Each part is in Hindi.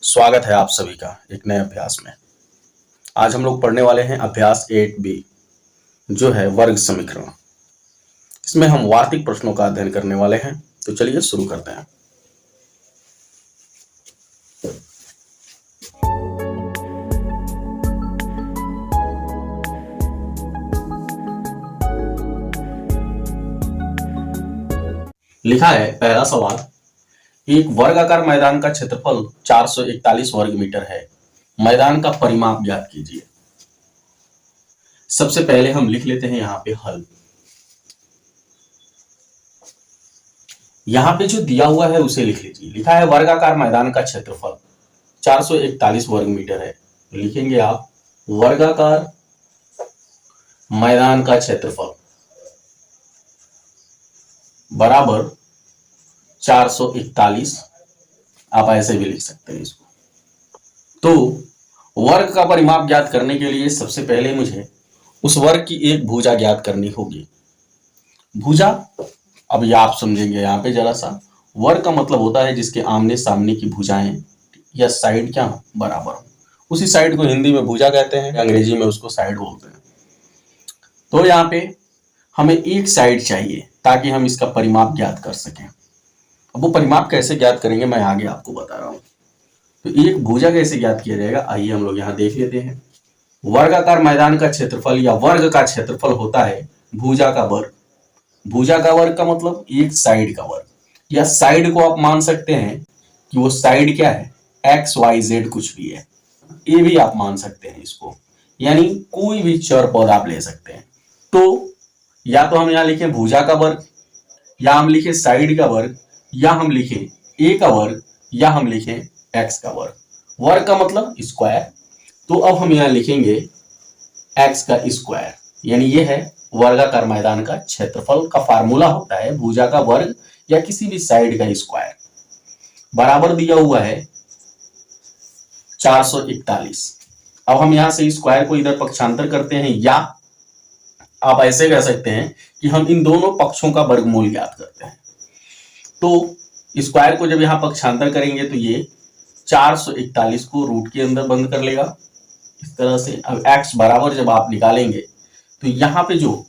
स्वागत है आप सभी का एक नए अभ्यास में। आज हम लोग पढ़ने वाले हैं अभ्यास 8B जो है वर्ग समीकरण। इसमें हम वार्तिक प्रश्नों का अध्ययन करने वाले हैं। तो चलिए शुरू करते हैं। लिखा है पहला सवाल, एक वर्गाकार मैदान का क्षेत्रफल 441 वर्ग मीटर है। मैदान का परिमाप ज्ञात कीजिए। सबसे पहले हम लिख लेते हैं यहाँ पे हल। यहाँ पे जो दिया हुआ है उसे लिख लीजिए। लिखा है वर्गाकार मैदान का क्षेत्रफल 441 वर्ग मीटर है। तो लिखेंगे आप वर्गाकार मैदान का क्षेत्रफल बराबर 441। आप ऐसे भी लिख सकते हैं इसको। तो वर्ग का परिमाप ज्ञात करने के लिए सबसे पहले मुझे उस वर्ग की एक भुजा ज्ञात करनी होगी। भुजा, अब ये आप समझेंगे यहाँ पे जरा सा। वर्ग का मतलब होता है जिसके आमने सामने की भुजाएं या साइड क्या बराबर हो। उसी साइड को हिंदी में भुजा कहते हैं, अंग्रेजी में उसको साइड बोलते हैं। तो यहाँ पे हमें एक साइड चाहिए ताकि हम इसका परिमाप ज्ञात कर सकें। अब वो परिमाप कैसे ज्ञात करेंगे मैं आगे आपको बता रहा हूं। तो एक भुजा कैसे ज्ञात किया जाएगा आइए हम लोग यहाँ देख लेते हैं। वर्गाकार मैदान का क्षेत्रफल या वर्ग का क्षेत्रफल होता है भुजा का वर्ग। भुजा का वर्ग का मतलब एक साइड का वर्ग, या साइड को आप मान सकते हैं कि वो साइड क्या है, एक्स वाई जेड कुछ भी है, ये भी आप मान सकते हैं इसको। यानी कोई भी चर पद आप ले सकते हैं। तो या तो हम यहाँ लिखें भुजा का वर्ग, या हम लिखें साइड का वर्ग, या हम लिखें ए का वर्ग, या हम लिखें एक्स का वर्ग। वर्ग का मतलब स्क्वायर। तो अब हम यहाँ लिखेंगे एक्स का स्क्वायर, यानी ये है वर्गाकार मैदान का क्षेत्रफल का फार्मूला होता है भुजा का वर्ग या किसी भी साइड का स्क्वायर। बराबर दिया हुआ है 441। अब हम यहां से स्क्वायर को इधर पक्षांतर करते हैं, या आप ऐसे कह सकते हैं कि हम इन दोनों पक्षों का वर्गमूल ज्ञात करते हैं। तो स्क्वायर को जब यहां पक्षांतर करेंगे तो ये 441 को रूट के अंदर बंद कर लेगा इस तरह से। अब x बराबर जब आप निकालेंगे तो यहाँ पे जो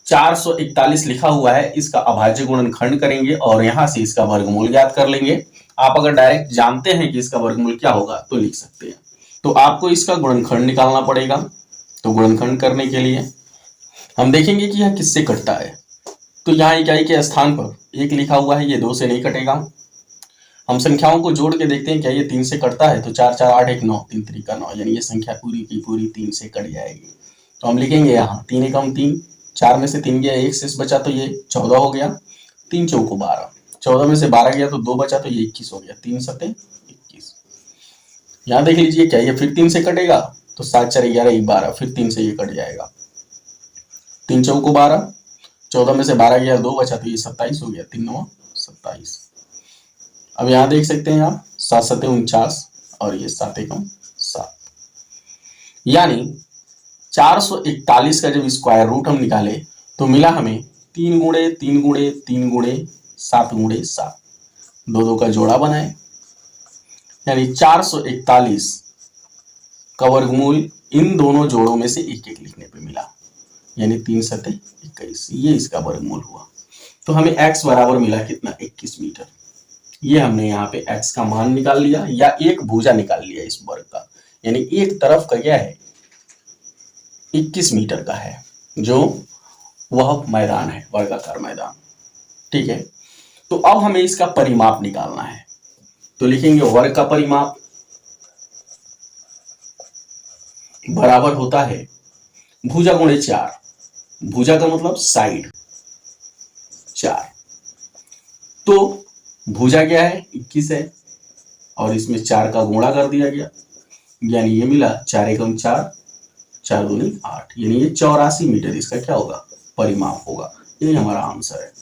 441 लिखा हुआ है इसका अभाज्य गुणनखंड करेंगे और यहां से इसका वर्गमूल ज्ञात कर लेंगे। आप अगर डायरेक्ट जानते हैं कि इसका वर्गमूल क्या होगा तो लिख सकते हैं। तो आपको इसका गुणनखंड निकालना पड़ेगा। तो गुणनखंड करने के लिए हम देखेंगे कि यह किससे कटता है। तो यहाँ इकाई के स्थान पर 1 लिखा हुआ है, ये 2 से नहीं कटेगा। हम संख्याओं को जोड़ के देखते हैं क्या ये 3 से कटता है। तो 4 4 8 1 9, 3 3 का 9, यानी ये संख्या पूरी की पूरी 3 से कट जाएगी। तो हम लिखेंगे यहाँ 3 एकम 3, 4 में से 3 गया, 1 शेष बचा तो ये 14 हो गया। 3 चौको 12, 14 में से 12 गया तो 2 बचा तो ये 21 हो गया। 3 सते 21। यहाँ देख लीजिए क्या ये फिर 3 से कटेगा। तो 7 4 11 12, फिर 3 से ये कट जाएगा। 3 चौको 12, 14 में से 12 गया 2 बचा तो ये 27 हो गया। 3 9 27। अब यहां देख सकते हैं आप 7 7 49 और ये 7 एकम 7, यानी 441 का जब स्क्वायर रूट हम निकाले तो मिला हमें 3 गुणे 3 गुणे 3 गुणे 7 गुणे 7, 2 2 का जोड़ा बनाए, यानी 441 का वर्गमूल इन दोनों जोड़ों में से एक एक लिखने पे मिला, यानी 3 सते 21। ये इसका वर्गमूल हुआ। तो हमें x बराबर मिला कितना, 21 मीटर। ये हमने यहाँ पे x का मान निकाल लिया, या एक भुजा निकाल लिया इस वर्ग का, यानी एक तरफ का क्या है 21 मीटर का है, जो वह मैदान है वर्गाकार मैदान। ठीक है। तो अब हमें इसका परिमाप निकालना है। तो लिखेंगे वर्ग का परिमाप बराबर होता है भुजा गुणे 4। भुजा का मतलब साइड 4। तो भुजा क्या है 21 है और इसमें 4 का गुणा कर दिया गया, यानी ये मिला 4 एकम 4, 4 दूनी 8, यानी ये 84 मीटर इसका क्या होगा, परिमाप होगा। ये हमारा आंसर है।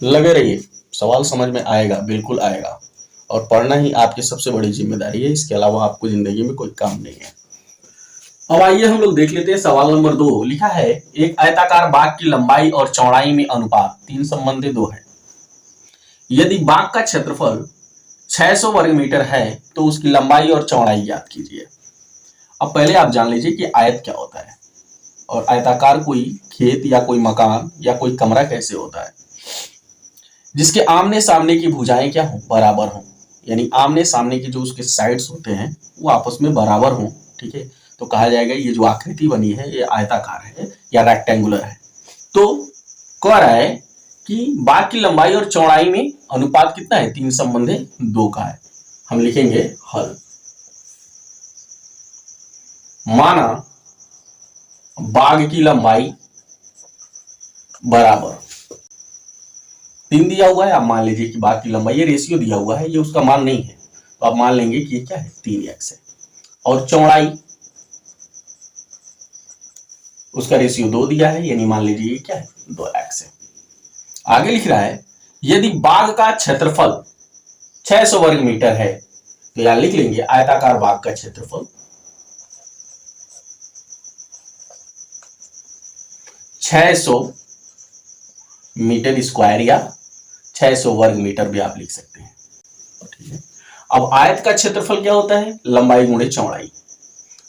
लगे रहिए, सवाल समझ में आएगा, बिल्कुल आएगा। और पढ़ना ही आपकी सबसे बड़ी जिम्मेदारी है, इसके अलावा आपको जिंदगी में कोई काम नहीं है। अब आइए हम लोग देख लेते हैं सवाल नंबर 2। लिखा है एक आयताकार बाग की लंबाई और चौड़ाई में अनुपात 3 संबंधी 2 है। यदि बाग का क्षेत्रफल 600 वर्ग मीटर है तो उसकी लंबाई और चौड़ाई ज्ञात कीजिए। अब पहले आप जान लीजिए कि आयत क्या होता है और आयताकार कोई खेत या कोई मकान या कोई कमरा कैसे होता है, जिसके आमने सामने की भुजाएं क्या हो, बराबर हों, यानी आमने सामने के जो उसके साइड्स होते हैं वो आपस में बराबर हों। ठीक है, तो कहा जाएगा ये जो आकृति बनी है ये आयताकार है या रेक्टेंगुलर है। तो कह रहा है कि बाग की लंबाई और चौड़ाई में अनुपात कितना है, 3:2 का है। हम लिखेंगे हल। माना बाग की लंबाई बराबर 3 दिया हुआ है, आप मान लीजिए कि बाग की लंबाई, ये रेशियो दिया हुआ है, ये उसका मान नहीं है तो आप मान लेंगे कि ये क्या है, 3x है। और चौड़ाई उसका रेशियो 2 दिया है, यानी मान लीजिए ये क्या है, 2x है। आगे लिख रहा है यदि बाग का क्षेत्रफल 600 वर्ग मीटर है तो यहां लिख लेंगे आयताकार बाग का क्षेत्रफल 600 मीटर स्क्वायर या 600 वर्ग मीटर भी आप लिख सकते हैं। ठीक है, अब आयत का क्षेत्रफल क्या होता है, लंबाई गुणे चौड़ाई,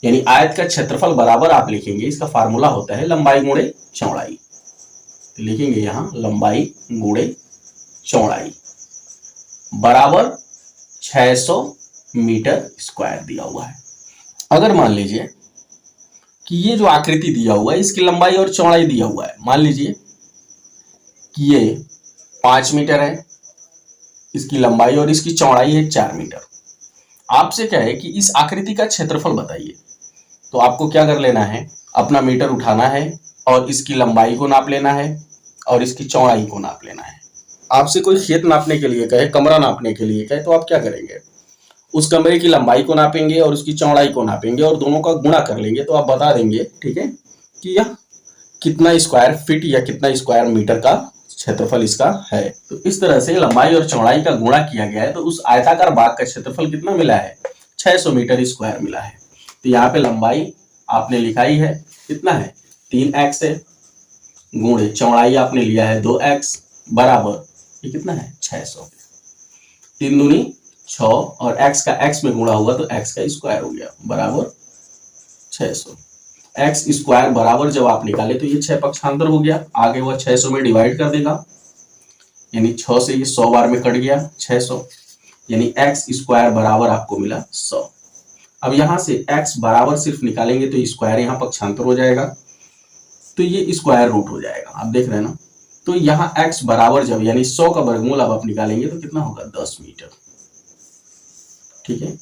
यानी आयत का क्षेत्रफल बराबर आप लिखेंगे, इसका फार्मूला होता है लंबाई गुणे चौड़ाई। तो लिखेंगे यहां लंबाई गुणे चौड़ाई बराबर 600 मीटर स्क्वायर दिया हुआ है। अगर मान लीजिए कि ये जो आकृति दिया हुआ है इसकी लंबाई और चौड़ाई दिया हुआ है, मान लीजिए कि ये 5 मीटर है, इसकी लंबाई और इसकी चौड़ाई है 4 मीटर। आपसे क्या है कि इस आकृति का क्षेत्रफल बताइए, तो आपको क्या कर लेना है, अपना मीटर उठाना है और इसकी लंबाई को नाप लेना है और इसकी चौड़ाई को नाप लेना है। आपसे कोई खेत नापने के लिए कहे, कमरा नापने के लिए कहे, तो आप क्या करेंगे, उस कमरे की लंबाई को नापेंगे और उसकी चौड़ाई को नापेंगे और दोनों का गुणा कर लेंगे तो आप बता देंगे, ठीक है, कि यह कितना स्क्वायर फीट या कितना स्क्वायर मीटर का क्षेत्रफल इसका है। तो इस तरह से लंबाई और चौड़ाई का गुणा किया गया है तो उस आयताकार बाग का क्षेत्रफल कितना मिला है, 600 मीटर स्क्वायर मिला है। तो यहाँ पे लंबाई आपने लिखाई है कितना है, 3x है, गुणे चौड़ाई आपने लिया है 2x, बराबर ये कितना है, 600। 3 दूनी 6 और x का x में गुणा हुआ तो x का स्क्वायर हो गया, बराबर 600। x स्क्वायर बराबर जब आप निकाले तो ये 6 पक्षांतर हो गया, आगे वह 600 में डिवाइड कर देगा, यानी 6 से ये 100 बार में कट गया 600, यानी x स्क्वायर बराबर आपको मिला 100। अब यहां से x बराबर सिर्फ निकालेंगे तो स्क्वायर यहाँ पक्षांतर हो जाएगा तो ये स्क्वायर रूट हो जाएगा, आप देख रहे हैं ना। तो यहाँ x बराबर जब यानी 100 का वर्गमूल अब आप निकालेंगे तो कितना होगा, 10 मीटर। ठीक है,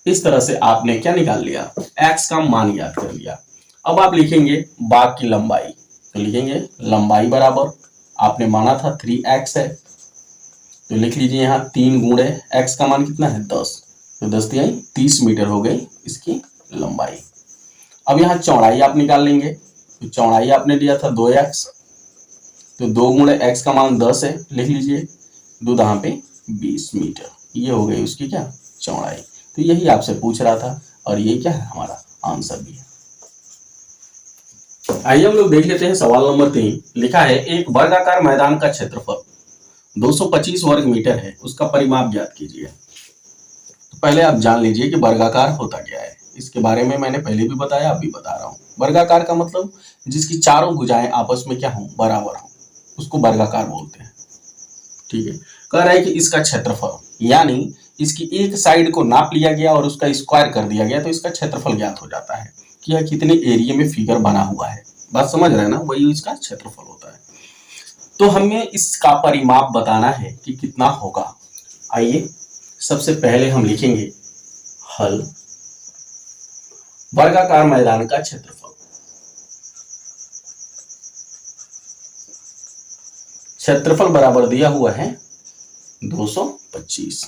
इस तरह से आपने क्या निकाल लिया, x का मान याद कर लिया। अब आप लिखेंगे बाग की लंबाई, तो लिखेंगे लंबाई बराबर आपने माना था 3x है तो लिख लीजिए यहाँ 3 गुणे x का मान कितना है, 10, तो 10 तिहाई 30 मीटर हो गई इसकी लंबाई। अब यहाँ चौड़ाई आप निकाल लेंगे, तो चौड़ाई आपने दिया था 2x, तो 2 गुणे x का मान 10 है, लिख लीजिए 2 दहां पे 20 मीटर, ये हो गई उसकी क्या, चौड़ाई। तो यही आपसे पूछ रहा था और ये क्या है, हमारा आंसर भी है। आइए हम लोग देख लेते हैं सवाल नंबर 3। लिखा है एक वर्गाकार मैदान का क्षेत्रफल 225 वर्ग मीटर है, उसका परिमाप ज्ञात कीजिए। तो पहले आप जान लीजिए कि वर्गाकार होता क्या है, इसके बारे में मैंने पहले भी बताया, अब भी बता रहा हूँ। वर्गाकार का मतलब जिसकी चारों भुजाएं आपस में क्या हो, बराबर हो, उसको वर्गाकार बोलते हैं। ठीक है, कह रहा है कि इसका क्षेत्रफल यानी इसकी एक साइड को नाप लिया गया और उसका स्क्वायर कर दिया गया तो इसका क्षेत्रफल ज्ञात हो जाता है कि यह कितने एरिया में फिगर बना हुआ है। बात समझ रहे हैं ना, वही इसका क्षेत्रफल होता है। तो हमें इसका परिमाप बताना है कि कितना होगा। आइए सबसे पहले हम लिखेंगे हल, वर्गाकार मैदान का क्षेत्रफल। क्षेत्रफल बराबर दिया हुआ है 225।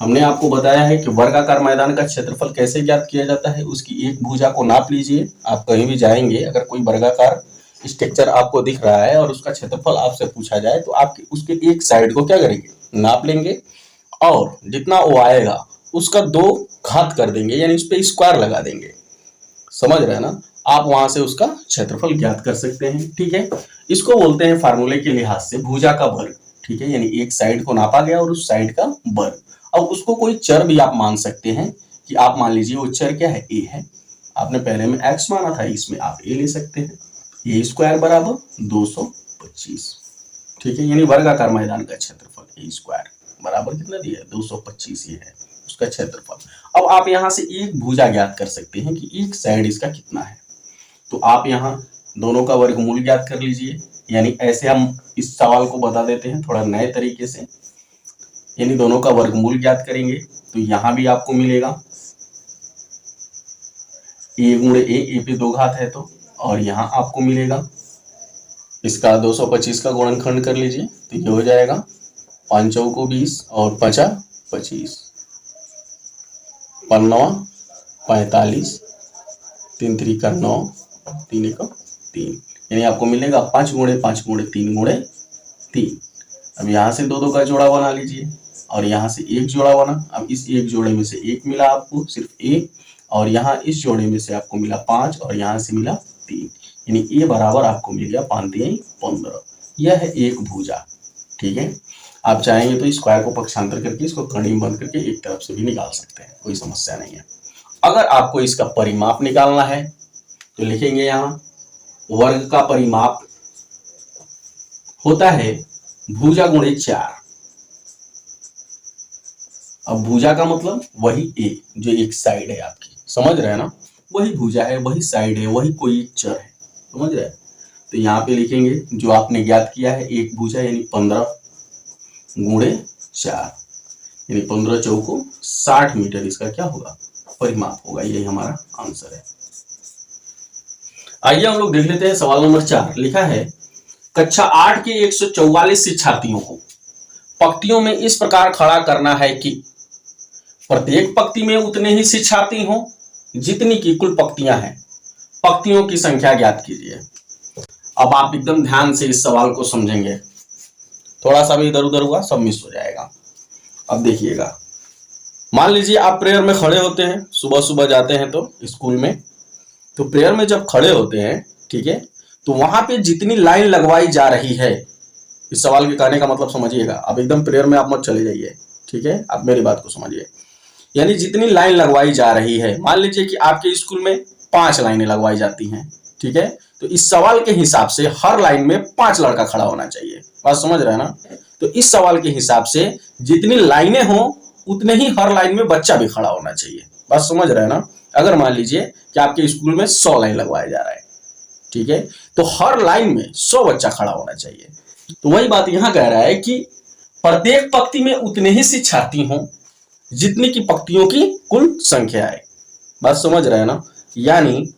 हमने आपको बताया है कि वर्गाकार मैदान का क्षेत्रफल कैसे ज्ञात किया जाता है, उसकी एक भुजा को नाप लीजिए। आप कहीं भी जाएंगे, अगर कोई वर्गाकार स्ट्रक्चर आपको दिख रहा है और उसका क्षेत्रफल आपसे पूछा जाए तो आप उसके एक साइड को क्या करेंगे, नाप लेंगे और जितना वो आएगा उसका 2 घात कर देंगे, यानी उस पर स्क्वायर लगा देंगे। समझ रहे हैं ना, आप वहां से उसका क्षेत्रफल ज्ञात कर सकते हैं। ठीक है, इसको बोलते हैं फार्मूले के लिहाज से भुजा का वर्ग। ठीक है, यानी एक साइड को नापा गया और उस साइड का वर्ग। अब उसको कोई चर भी आप मान सकते हैं कि आप मान लीजिए वो चर क्या है, ए है। आपने पहले में x माना था, इसमें आप ए ले सकते हैं। ए स्क्वायर बराबर 225, ठीक है, यानी वर्गाकार मैदान का क्षेत्रफल ए स्क्वायर बराबर कितना दिया है, 225 ये है उसका क्षेत्रफल। अब आप यहां से एक भुजा ज्ञात कर सकते हैं कि एक साइड इसका कितना है। तो आप यहाँ दोनों का वर्गमूल ज्ञात कर लीजिए, यानी ऐसे हम इस सवाल को बता देते हैं थोड़ा नए तरीके से, यानी दोनों का वर्गमूल ज्ञात करेंगे तो यहां भी आपको मिलेगा ए गुणे ए पे 2 घात है तो, और यहाँ आपको मिलेगा इसका 225 का गुणनखंड कर लीजिए तो ये हो जाएगा 5 चौको 20 और 5 25, 5 9 45, 3 3 का 9, 3 1 3, यानी आपको मिलेगा 5 गुणे 5 गुणे 3 गुणे 3। अब यहाँ से 2 2 का जोड़ा बना लीजिए और यहाँ से एक जोड़ा बना। अब इस एक जोड़े में से एक मिला आपको, सिर्फ एक, और यहाँ इस जोड़े में से आपको मिला 5 और यहाँ से मिला 3, यानी ए बराबर आपको मिल गया 5 3 15। यह है एक भुजा, ठीक है। आप चाहेंगे तो स्क्वायर को पक्षांतर करके इसको कड़ी में बंद करके एक तरफ से भी निकाल सकते हैं, कोई समस्या नहीं है। अगर आपको इसका परिमाप निकालना है तो लिखेंगे यहाँ वर्ग का परिमाप होता है भुजा गुणे 4। अब भुजा का मतलब वही ए जो एक साइड है आपकी, समझ रहे हैं ना, वही भुजा है, वही साइड है, वही कोई एक चर है, समझ रहे हैं। तो यहाँ पे लिखेंगे जो आपने ज्ञात किया है एक भुजा, यानी 15 गुणे 4, यानी 15 चौको 60 मीटर इसका क्या होगा, परिमाप होगा। यही हमारा आंसर है। आइए हम लोग देख लेते हैं सवाल नंबर 4। लिखा है कक्षा 8 के 144 शिक्षार्थियों को पंक्तियों में इस प्रकार खड़ा करना है कि प्रत्येक पंक्ति में उतने ही शिक्षार्थी हों जितनी की कुल पंक्तियां हैं। पंक्तियों की संख्या ज्ञात कीजिए। अब आप एकदम ध्यान से इस सवाल को समझेंगे, थोड़ा सा भी इधर उधर हुआ सब मिस हो जाएगा। अब देखिएगा, मान लीजिए आप प्रेयर में खड़े होते हैं, सुबह सुबह जाते हैं तो स्कूल में, तो प्रेयर में जब खड़े होते हैं, ठीक है, तो वहां पे जितनी लाइन लगवाई जा रही है, इस सवाल के कहने का मतलब समझिएगा। अब एकदम प्रेयर में आप मत चले जाइए, ठीक है, आप मेरी बात को समझिए। यानी जितनी लाइन लगवाई जा रही है, मान लीजिए कि आपके स्कूल में 5 लाइनें लगवाई जाती हैं, ठीक है, तो इस सवाल के हिसाब से हर लाइन में 5 लड़का खड़ा होना चाहिए। बात समझ रहे हैं ना। तो इस सवाल के हिसाब से जितनी लाइनें हों उतने ही हर लाइन में बच्चा भी खड़ा होना चाहिए। बात समझ रहे हैं ना। अगर मान लीजिए कि आपके स्कूल में 100 लाइन लगवाया जा रहा है, ठीक है, तो हर लाइन में 100 बच्चा खड़ा होना चाहिए। तो वही बात यहां कह रहा है कि प्रत्येक पंक्ति में उतने ही शिक्षार्थी हों जितनी की पंक्तियों की कुल संख्या है। बात समझ रहे हैं ना। यानी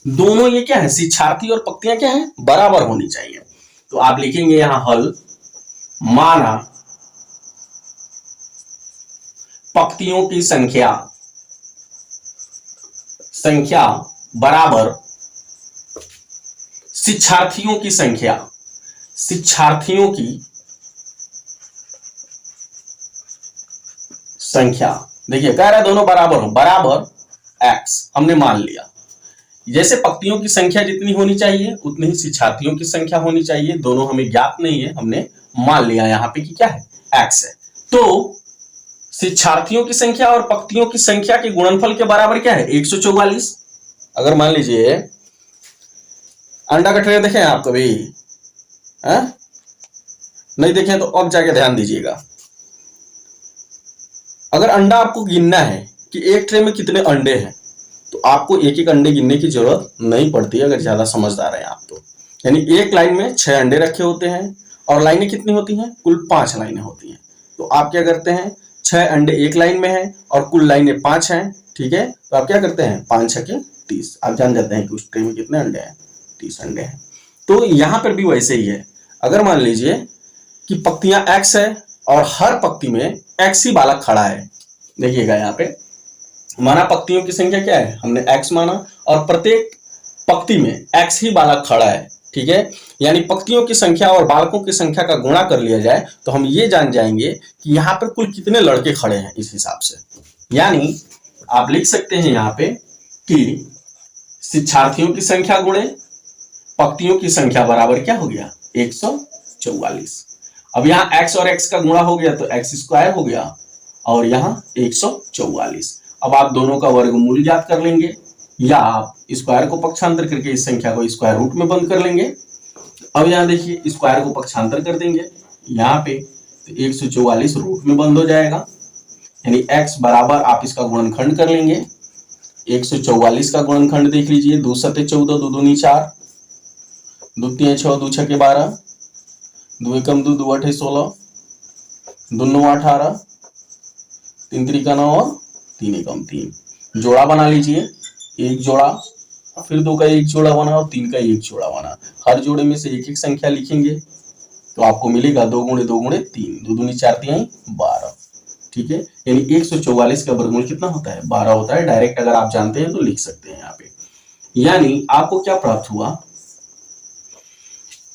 दोनों ये क्या है, शिक्षार्थी और पंक्तियां क्या है, बराबर होनी चाहिए। तो आप लिखेंगे यहां हल माना पंक्तियों की संख्या बराबर शिक्षार्थियों की संख्या। शिक्षार्थियों की संख्या, देखिए कह रहा है दोनों बराबर हो, बराबर x हमने मान लिया। जैसे पंक्तियों की संख्या जितनी होनी चाहिए उतनी ही शिक्षार्थियों की संख्या होनी चाहिए। दोनों हमें ज्ञात नहीं है, हमने मान लिया यहाँ पे कि क्या है, x है। तो शिक्षार्थियों की संख्या और पंक्तियों की संख्या के गुणनफल के बराबर क्या है, 144। अगर मान लीजिए अंडा का ट्रे देखें आप कभी, नहीं देखें तो अब जाके ध्यान दीजिएगा। अगर अंडा आपको गिनना है कि एक ट्रे में कितने अंडे हैं, तो आपको एक एक अंडे गिनने की जरूरत नहीं पड़ती अगर ज्यादा समझदार हैं आप तो। यानी एक लाइन में 6 अंडे रखे होते हैं और लाइनें कितनी होती हैं, कुल 5 लाइनें होती हैं। तो आप क्या करते हैं, 6 अंडे एक लाइन में हैं और कुल लाइनें 5 हैं, ठीक है, तो आप क्या करते हैं 5 6 30। आप जान जाते हैं कि उस ट्रे में कितने अंडे हैं, 30 अंडे हैं। तो यहां पर भी वैसे ही है। अगर मान लीजिए कि पंक्तियां x है और हर पंक्ति में x ही बालक खड़ा है, देखिएगा यहाँ पे माना पंक्तियों की संख्या क्या है, हमने x माना और प्रत्येक पंक्ति में x ही बालक खड़ा है, ठीक है। यानी पंक्तियों की संख्या और बालकों की संख्या का गुणा कर लिया जाए तो हम ये जान जाएंगे कि यहाँ पर कुल कितने लड़के खड़े हैं इस हिसाब से। यानी आप लिख सकते हैं यहाँ पे कि शिक्षार्थियों की संख्या गुणे पंक्तियों की संख्या बराबर क्या हो गया, 144। अब यहाँ x और x का गुणा हो गया तो x स्क्वायर हो गया और यहाँ 144। अब आप दोनों का वर्गमूल ज्ञात कर लेंगे, या आप स्क्वायर को पक्षांतर करके इस संख्या को स्क्वायर रूट में बंद कर लेंगे। अब यहाँ देखिए स्क्वायर को पक्षांतर कर देंगे यहाँ पे, तो 144 रूट में बंद हो जाएगा, यानी x बराबर आप इसका गुणनखंड कर लेंगे। 144 का गुणनखंड देख लीजिए, 2 सते 14, 2 दूनी 4, 2 तीन 6, 2 छके 12, 2 एकम 2, 2 अठे 16, 2 9 18, 3 त्रिका 9 और 3 एकम 3। जोड़ा बना लीजिए, एक जोड़ा, फिर 2 का एक जोड़ा बना और 3 का एक जोड़ा बना। हर जोड़े में से एक एक संख्या लिखेंगे तो आपको मिलेगा 2 गुणे 2 गुणे 3, 2 दूनी 4 3 12। ठीक है, यानी 144 का वर्गमूल कितना होता है? 12 होता है। डायरेक्ट अगर आप जानते हैं तो लिख सकते हैं यहाँ पे। यानी आपको क्या प्राप्त हुआ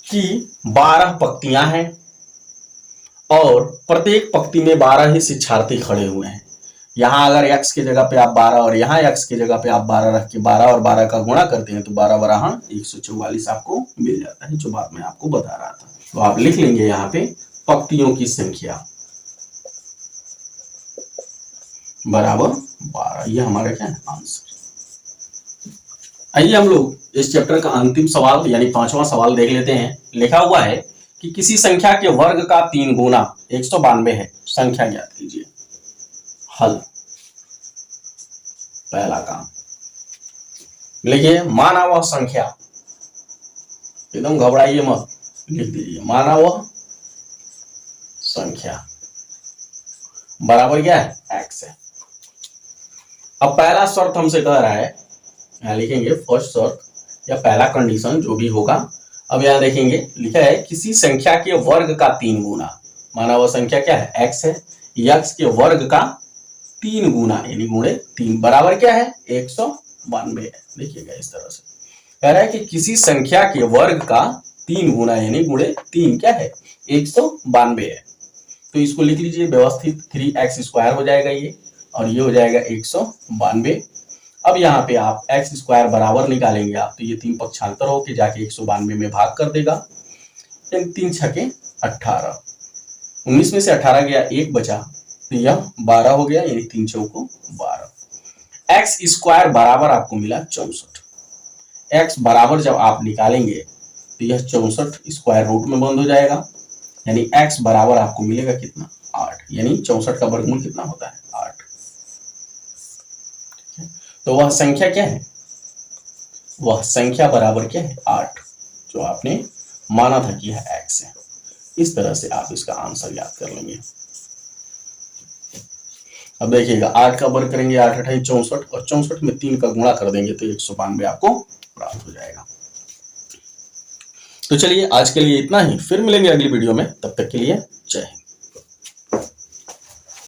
कि 12 पंक्तियां हैं और प्रत्येक पंक्ति में 12 ही शिक्षार्थी खड़े हुए हैं। यहाँ अगर x की जगह पे आप 12 और यहाँ x की जगह पे आप 12 रख के 12 और 12 का गुणा करते हैं तो 12 12 144 आपको मिल जाता है, जो बात मैं आपको बता रहा था। तो आप लिख लेंगे यहाँ पे पंक्तियों की संख्या बराबर 12। यह हमारा क्या है? आंसर। आइए हम लोग इस चैप्टर का अंतिम सवाल यानी 5वां सवाल देख लेते हैं। लिखा हुआ है कि किसी संख्या के वर्ग का 3 गुना 192 है, संख्या ज्ञात कीजिए। हल। पहला काम लिखिए, माना वह संख्या, एकदम घबराइए मत, लिख दीजिए माना वह संख्या बराबर क्या है? x है। अब पहला शर्त हमसे कह रहा है, यहां लिखेंगे फर्स्ट शर्त या पहला कंडीशन जो भी होगा। अब यहां देखेंगे लिखा है किसी संख्या के वर्ग का 3 गुना, माना वह संख्या क्या है? x है। x के वर्ग का 3 गुना यानी गुणे 3 बराबर क्या है? 192 है। देखिएगा इस तरह से कह रहा है कि किसी संख्या के वर्ग का 3 गुना यानी गुणे 3 क्या है? 192 है। तो इसको लिख लीजिए व्यवस्थित, 3x स्क्वायर हो जाएगा ये, और ये हो जाएगा 192। अब यहाँ पे आप x स्क्वायर बराबर निकालेंगे आप, तो ये 3 पक्षांतर होके जाके 192 में भाग कर देगा। 3 छके 18, 19 में से 18 गया, 1 बचा, तो यह 12 हो गया, यानी 3 चौको 12। x स्क्वायर बराबर आपको मिला 64। x बराबर जब आप निकालेंगे तो यह 64 स्क्वायर रूट में बंद हो जाएगा, यानी x बराबर आपको मिलेगा कितना? 8। यानी 64 का वर्गमूल कितना होता है? 8। तो वह संख्या क्या है? वह संख्या बराबर क्या है? 8, जो आपने माना था कि यह x है। इस तरह से आप इसका आंसर याद कर लेंगे। अब देखिएगा 8 का वर्ग करेंगे, 8 8 64, और 64 में 3 का गुणा कर देंगे तो 192 आपको प्राप्त हो जाएगा। तो चलिए आज के लिए इतना ही, फिर मिलेंगे अगली वीडियो में, तब तक के लिए जय हिंद।